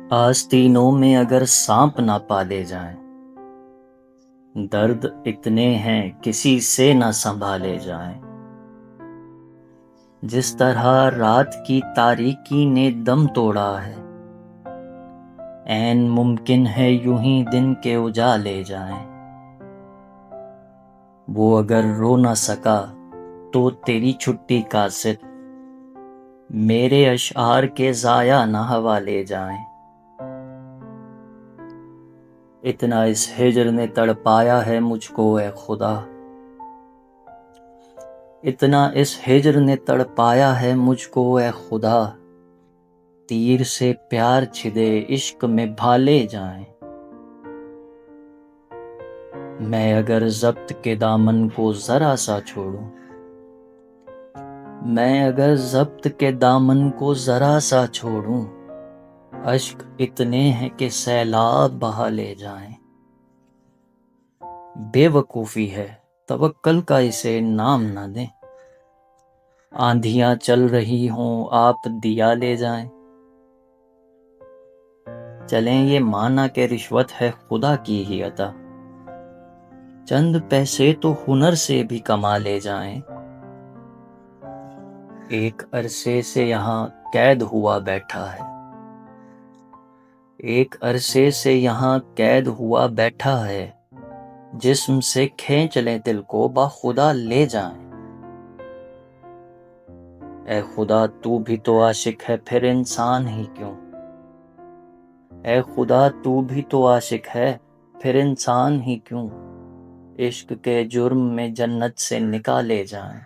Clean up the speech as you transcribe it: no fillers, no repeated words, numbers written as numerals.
آستینوں میں اگر سانپ نہ پالے جائیں، درد اتنے ہیں کسی سے نہ سنبھالے جائیں۔ جس طرح رات کی تاریکی نے دم توڑا ہے، عین ممکن ہے یوں ہی دن کے اجالے جائیں۔ وہ اگر رو نہ سکا تو تیری چھٹی قاصد، میرے اشعار کے ضائع نہ حوالے جائیں۔ اتنا اس ہجر نے تڑپایا ہے مجھ کو اے خدا، اتنا اس ہجر نے تڑپایا ہے مجھ کو اے خدا، تیر سے پیار چھدے عشق میں بھالے جائیں۔ میں اگر ضبط کے دامن کو ذرا سا چھوڑوں، میں اگر ضبط کے دامن کو ذرا سا چھوڑوں، اشک اتنے ہیں کہ سیلاب بہا لے جائیں۔ بے وقوفی ہے توکل کا اسے نام نہ دیں، آندھیاں چل رہی ہوں آپ دیا لے جائیں۔ چلیں یہ مانا کہ رشوت ہے خدا کی ہی عطا، چند پیسے تو ہنر سے بھی کما لے جائیں۔ ایک عرصے سے یہاں قید ہوا بیٹھا ہے، ایک عرصے سے یہاں قید ہوا بیٹھا ہے، جسم سے کھینچ لیں دل کو باخدا لے جائیں۔ اے خدا تو بھی تو عاشق ہے پھر انسان ہی کیوں، اے خدا تو بھی تو عاشق ہے پھر انسان ہی کیوں، عشق کے جرم میں جنت سے نکالے جائیں۔